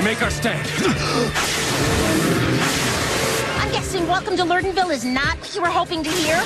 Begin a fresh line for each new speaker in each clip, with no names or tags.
make our stand.
I'm guessing welcome to Lurdenville is not what you were hoping to hear?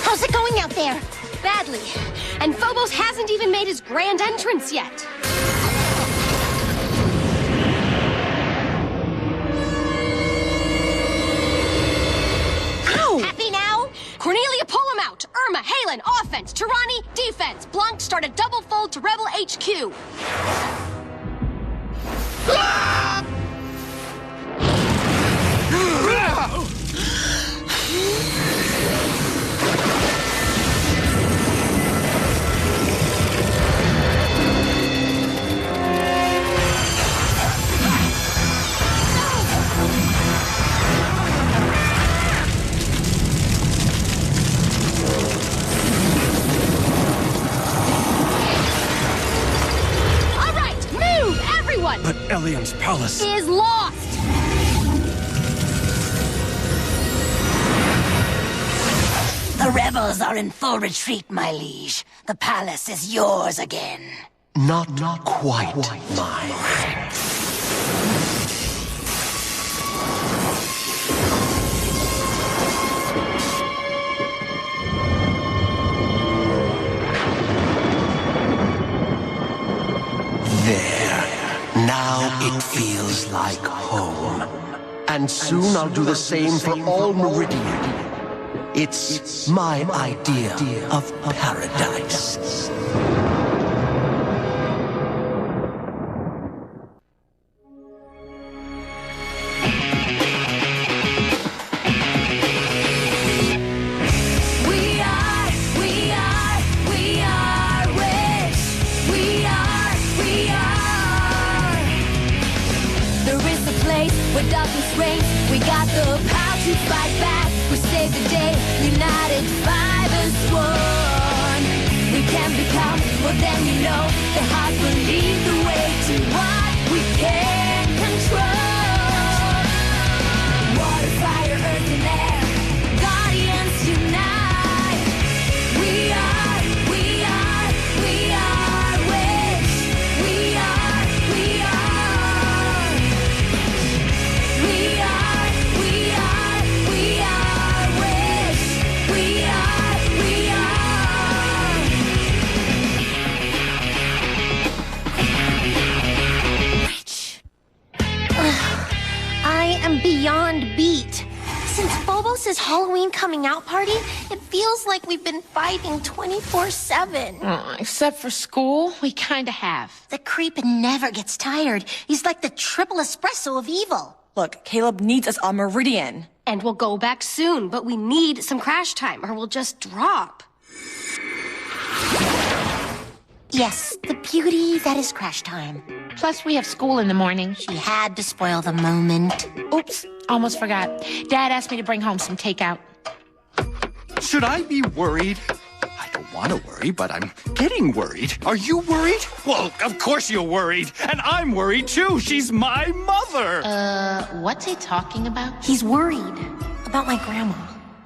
How's it going out there?
Badly. And Phobos hasn't even made his grand entrance yet.
Ow!
Happy now? Cornelia, pull him out. Irma, Halen, offense. Tirani, defense. Blanc, start a double fold to Rebel HQ.
But Elian's palace
is lost!
The rebels are in full retreat, my liege. The palace is yours again.
Not quite mine. There. Now it feels like home. And soon I'll do the same for all Meridian. It's my idea of paradise.
Where darkness reigns, we got the power to fight back. We save the day, united, 5 as one. We can become more than you know. The heart will lead the way to what we can control. Water, fire, earth, and air, guardians unite. We are Witch. We are.
I am beyond beat. Since Phobos' Halloween coming out party, it feels like we've been fighting 24/7.
Except for school, we kinda have.
The creep never gets tired. He's like the triple espresso of evil.
Look, Caleb needs us on Meridian.
And we'll go back soon, but we need some crash time or we'll just drop.
Yes, the beauty that is crash time.
Plus, we have school in the morning.
She had to spoil the moment.
Oops, almost forgot. Dad asked me to bring home some takeout.
Should I be worried? I don't want to worry, but I'm getting worried. Are you worried? Well, of course you're worried. And I'm worried, too. She's my mother.
What's he talking about?
He's worried about my grandma.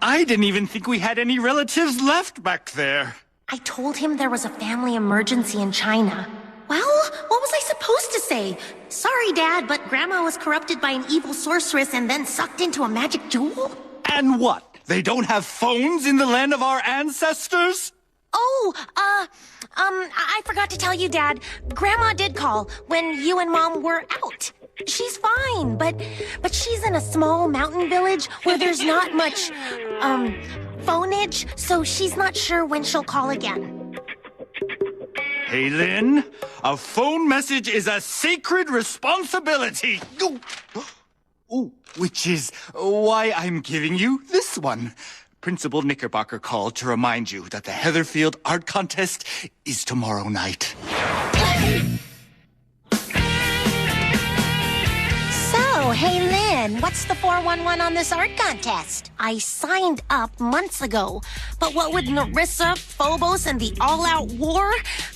I didn't even think we had any relatives left back there.
I told him there was a family emergency in China. Well, what was I supposed to say? Sorry, Dad, but Grandma was corrupted by an evil sorceress and then sucked into a magic jewel?
And what? They don't have phones in the land of our ancestors?
Oh, I forgot to tell you, Dad. Grandma did call when you and Mom were out. She's fine, but she's in a small mountain village where there's not much, phoneage, so she's not sure when she'll call again.
Hey, Lin, a phone message is a sacred responsibility. Ooh, which is why I'm giving you this one. Principal Knickerbocker called to remind you that the Heatherfield Art Contest is tomorrow night.
So, hey, Lin, what's the 411 on this art contest? I signed up months ago, but what with Nerissa, Phobos, and the all-out war,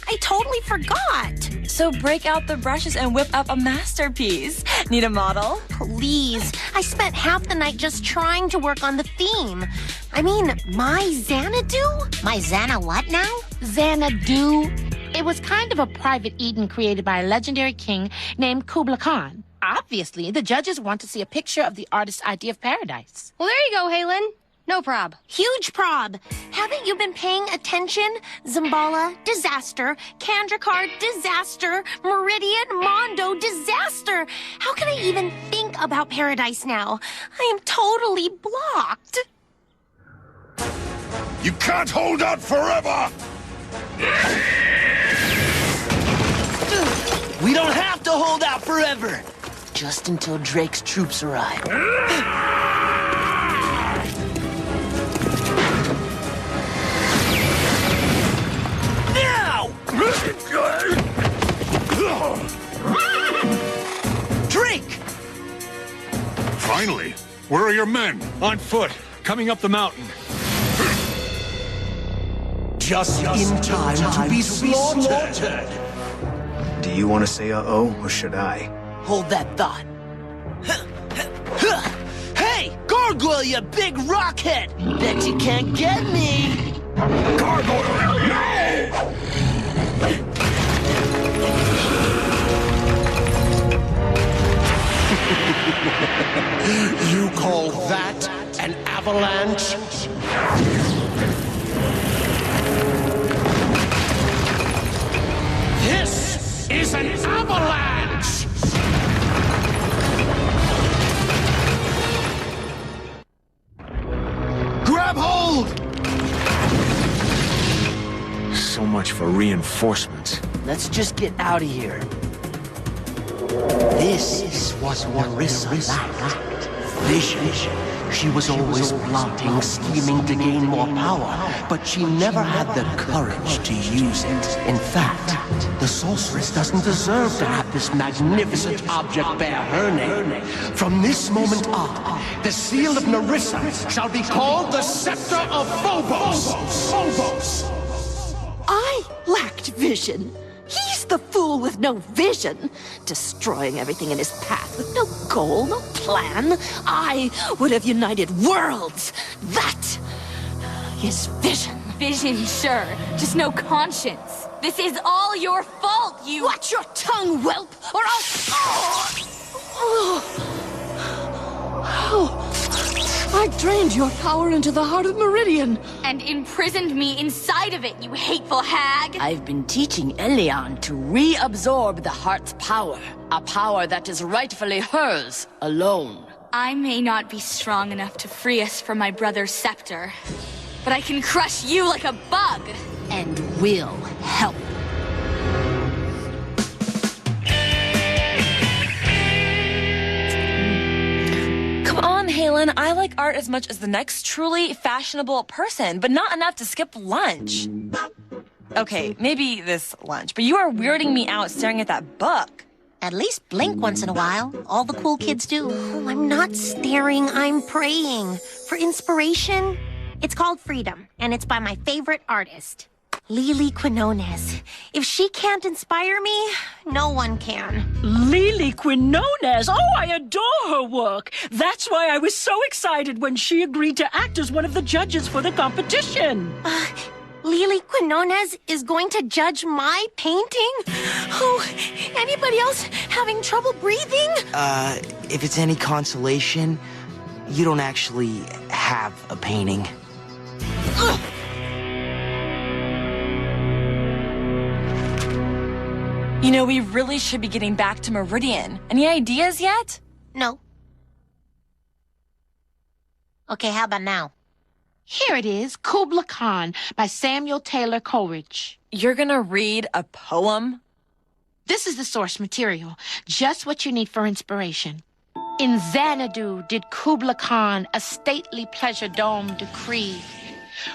I totally forgot.
So break out the brushes and whip up a masterpiece. Need a model?
Please, I spent half the night just trying to work on the theme. I mean, my Xanadu? My Xana what now?
Xanadu. It was kind of a private Eden created by a legendary king named Kublai Khan. Obviously, the judges want to see a picture of the artist's idea of paradise.
Well, there you go, Halen. No prob.
Huge prob. Haven't you been paying attention? Zambala, disaster. Kandrakar, disaster. Meridian, Mondo, disaster. How can I even think about paradise now? I am totally blocked.
You can't hold out forever!
We don't have to hold out forever. Just until Drake's troops arrive. Now! Drake!
Finally! Where are your men?
On foot, coming up the mountain.
Just in time to be slaughtered.
Do you want to say uh-oh, or should I?
Hold that thought. Hey, Gargoyle, you big rockhead! Bet you can't get me!
Gargoyle, no!
You call that an avalanche? This is an avalanche!
Grab hold!
So much for reinforcements.
Let's just get out of here. This is what Nerissa lacked. Vision.
She was always plotting, scheming to gain more power, but she never had the courage to use it. In fact, the sorceress doesn't deserve to have this magnificent object bear her name. From this moment on, the seal of Nerissa shall be called the Scepter of Phobos. Phobos.
I lacked vision. He's the fool with no vision, destroying everything in his path with no goal, no plan. I would have united worlds. That is vision.
Vision, sure. Just no conscience. This is all your fault, you...
Watch your tongue, whelp, or I drained your power into the heart of Meridian.
And imprisoned me inside of it, you hateful hag!
I've been teaching Elian to reabsorb the heart's power. A power that is rightfully hers, alone.
I may not be strong enough to free us from my brother's scepter, but I can crush you like a bug!
And will help.
Come on, Halen. I like art as much as the next truly fashionable person, but not enough to skip lunch. Okay, maybe this lunch, but you are weirding me out staring at that book.
At least blink once in a while. All the cool kids do. Oh, I'm not staring, I'm praying. For inspiration, it's called Freedom, and it's by my favorite artist, Lili Quinones. If she can't inspire me, no one can.
Lili Quinones? Oh, I adore her work. That's why I was so excited when she agreed to act as one of the judges for the competition.
Lili Quinones is going to judge my painting? Oh, anybody else having trouble breathing?
If it's any consolation, you don't actually have a painting.
You know, we really should be getting back to Meridian. Any ideas yet?
No. Okay, how about now?
Here it is, Kublai Khan by Samuel Taylor Coleridge.
You're gonna read a poem?
This is the source material, just what you need for inspiration. In Xanadu did Kublai Khan a stately pleasure dome decree,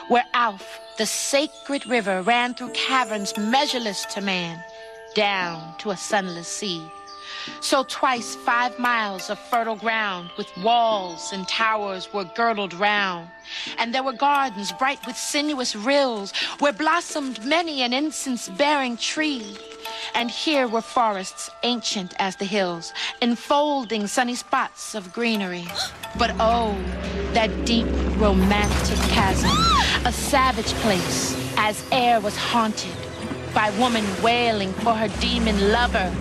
where Alf, the sacred river, ran through caverns measureless to man, down to a sunless sea. So twice 5 miles of fertile ground with walls and towers were girdled round. And there were gardens bright with sinuous rills where blossomed many an incense-bearing tree. And here were forests ancient as the hills, enfolding sunny spots of greenery. But oh, that deep romantic chasm, a savage place as air was haunted by woman wailing for her demon lover.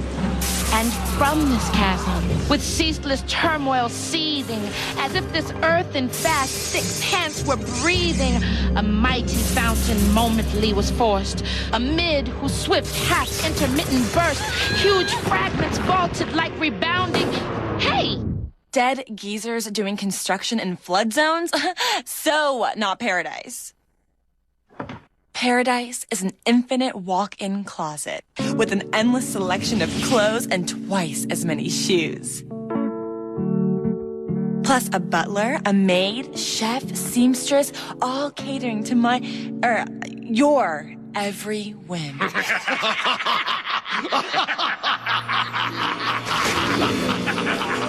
And from this chasm, with ceaseless turmoil seething, as if this earth in fast 6 hands were breathing, a mighty fountain momently was forced, amid whose swift half-intermittent burst, huge fragments vaulted like rebounding. Hey!
Dead geezers doing construction in flood zones? So not paradise. Paradise is an infinite walk-in closet with an endless selection of clothes and twice as many shoes. Plus a butler, a maid, chef, seamstress, all catering to your every whim.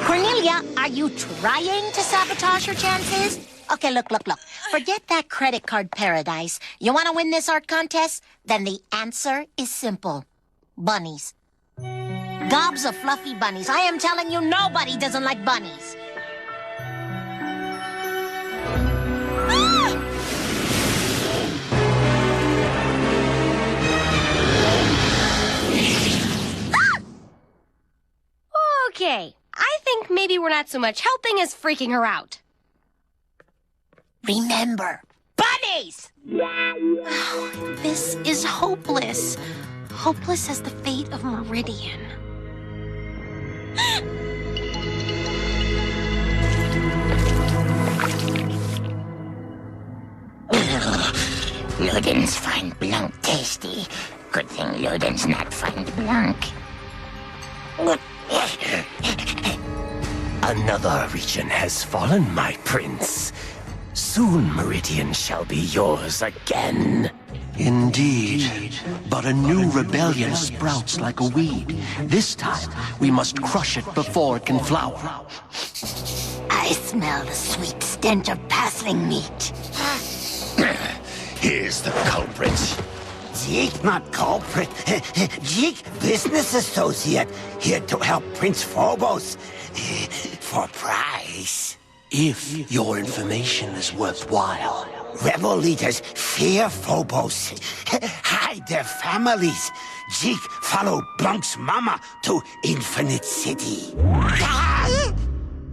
Cornelia, are you trying to sabotage her chances? Okay, look. Forget that credit card paradise. You want to win this art contest? Then the answer is simple. Bunnies. Gobs of fluffy bunnies. I am telling you, nobody doesn't like bunnies.
Okay, I think maybe we're not so much helping as freaking her out.
Remember, bunnies!
Oh, this is hopeless. Hopeless as the fate of Meridian.
Ludens find Blanc tasty. Good thing Ludens not find Blanc.
Another region has fallen, my prince. Soon Meridian shall be yours again. Indeed. But a new rebellion sprouts like a weed. This time, we must crush it before it can flower.
I smell the sweet stench of pasling meat.
Here's the culprit.
Zeke, not culprit. Zeke, business associate, here to help Prince Phobos. For price.
If your information is worthwhile.
Rebel leaders fear Phobos. Hide their families. Zeke follow Blanc's mama to Infinite City.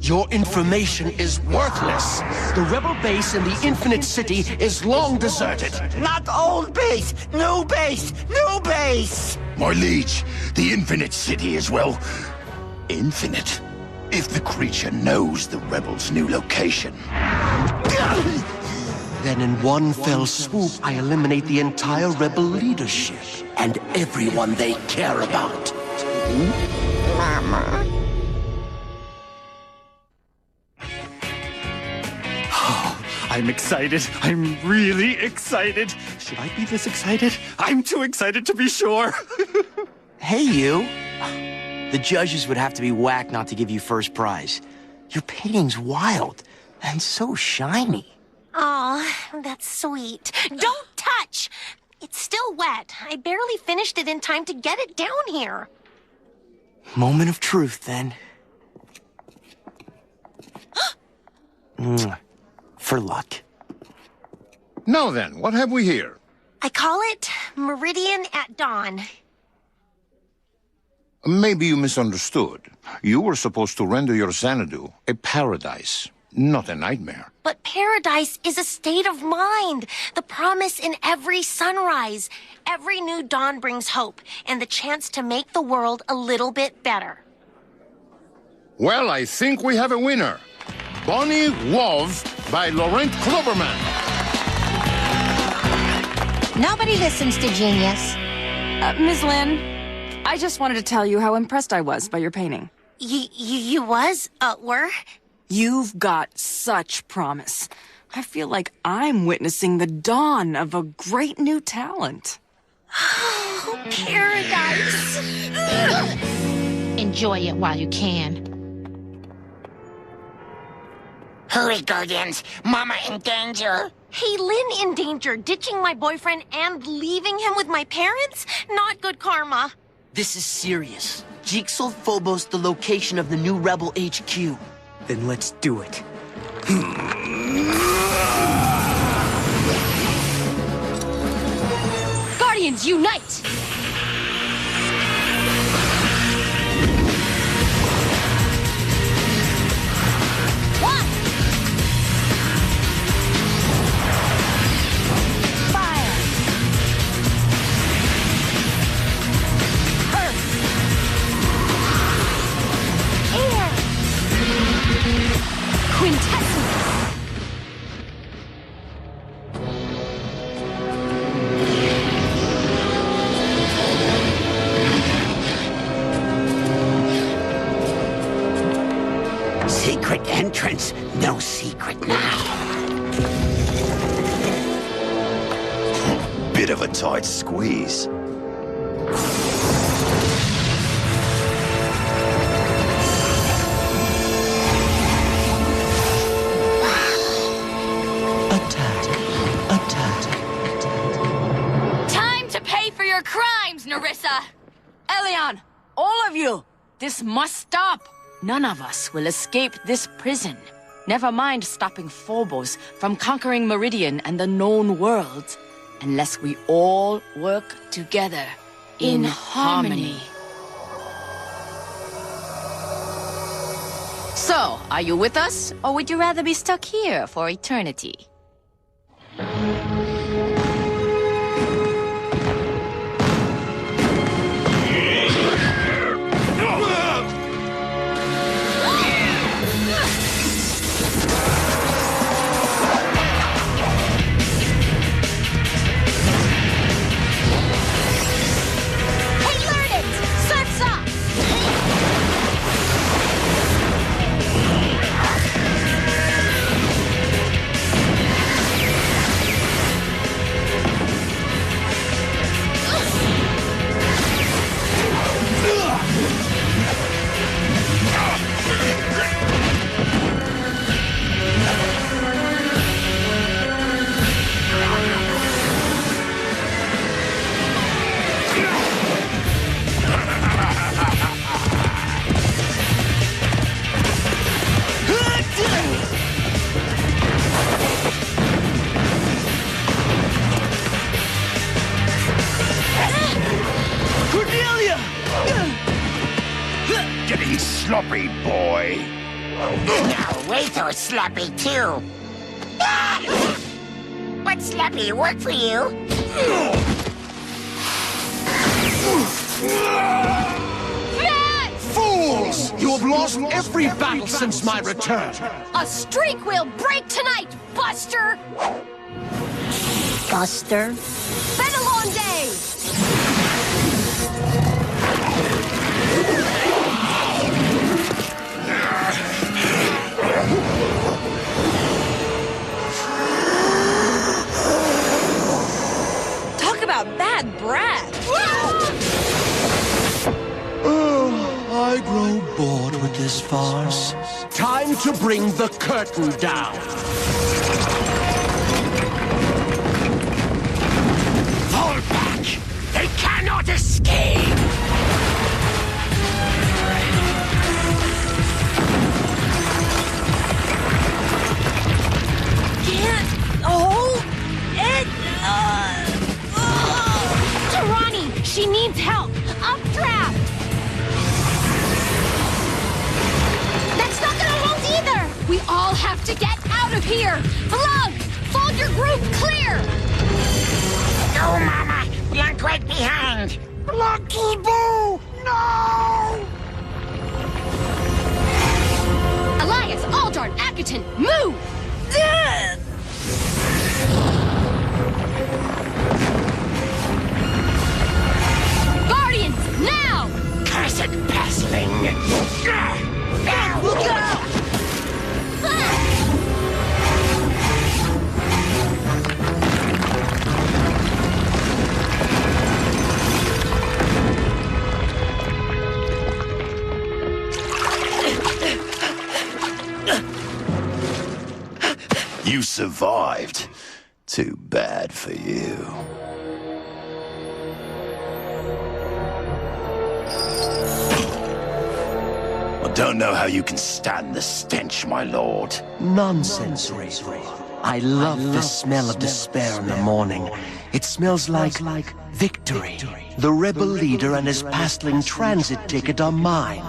Your information is worthless. The rebel base in the Infinite City is long deserted.
Not old base, new base, new base.
My liege, the Infinite City is, well, infinite. If the creature knows the rebels' new location.
Then in one fell swoop, I eliminate the entire rebel leadership and everyone they care about.
Mama.
I'm excited. I'm really excited. Should I be this excited? I'm too excited to be sure.
Hey, you. The judges would have to be whacked not to give you first prize. Your painting's wild and so shiny.
Aw, that's sweet. Don't touch! It's still wet. I barely finished it in time to get it down here.
Moment of truth, then. For luck.
Now then, what have we here?
I call it Meridian at Dawn.
Maybe you misunderstood. You were supposed to render your Xanadu a paradise, not a nightmare.
But paradise is a state of mind. The promise in every sunrise. Every new dawn brings hope and the chance to make the world a little bit better.
Well, I think we have a winner. Bonnie Wolf by Laurent Kloberman.
Nobody listens to genius.
Ms. Lin, I just wanted to tell you how impressed I was by your painting.
You was? Were?
You've got such promise. I feel like I'm witnessing the dawn of a great new talent.
Oh, paradise!
Enjoy it while you can.
Hurry, Guardians. Mama in danger.
Hey, Lin in danger, ditching my boyfriend and leaving him with my parents? Not good karma.
This is serious. Jigsaw Phobos the location of the new Rebel HQ.
Then let's do it.
Guardians, unite! infinitesimal.
Secret entrance, no secret now.
Bit of a tight squeeze.
Time to pay for your crimes, Nerissa! Elion, all of you, this must stop. None of us will escape this prison. Never mind stopping Phobos from conquering Meridian and the known worlds, unless we all work together in harmony. So, are you with us, or would you rather be stuck here for eternity?
Getting sloppy, boy.
Now, Waito sloppy too. What sloppy work for you?
Fools! You have lost every battle since my return.
A streak will break tonight, Buster!
Buster?
Been a long day!
Talk about bad breath.
I grow bored with this farce. Time to bring the curtain down.
Fall back! They cannot escape!
Can't hold it. Tarani, she needs help. Updraft.
That's not gonna hold either! We all have to get out of here! Blunk! Fold your group clear!
No, Mama! Blank right behind!
Lucky Boo! No!
Elias, Aldorn, Akaton, move! Guardians, now!
Cursed pestling!
Look out!
You survived. Too bad for you. I don't know how you can stand the stench, my lord.
Nonsense, Razor. I love the smell of despair in the morning. It smells like victory. The rebel leader and his pastling transit ticket are mine.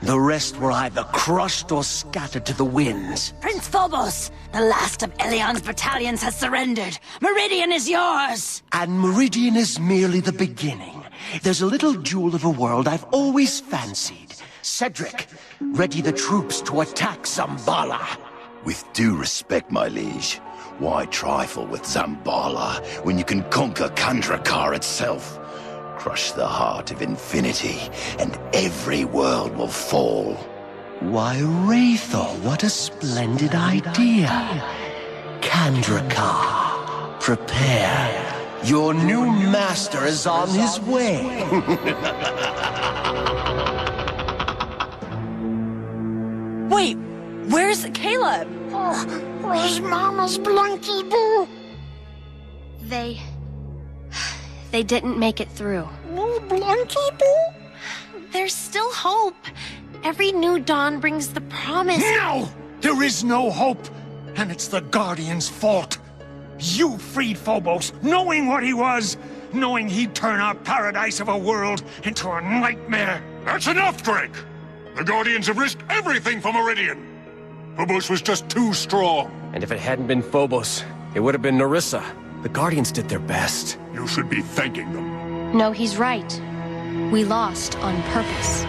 The rest were either crushed or scattered to the winds.
Prince Phobos, the last of Elion's battalions has surrendered. Meridian is yours!
And Meridian is merely the beginning. There's a little jewel of a world I've always fancied. Cedric, ready the troops to attack Zambala.
With due respect, my liege, why trifle with Zambala when you can conquer Kandrakar itself? Crush the heart of infinity, and every world will fall.
Why, Wraithor, what a splendid idea. Kandrakar, prepare. Your new master is on his way.
Wait, where's Caleb?
Where's Mama's Blanky Boo?
They didn't make it through.
No Blanky Boo?
There's still hope. Every new dawn brings the promise.
No! There is no hope, and it's the Guardian's fault. You freed Phobos, knowing what he was, knowing he'd turn our paradise of a world into a nightmare.
That's enough, Drake! The Guardians have risked everything for Meridian. Phobos was just too strong.
And if it hadn't been Phobos, it would have been Nerissa. The Guardians did their best.
You should be thanking them.
No, he's right. We lost on purpose.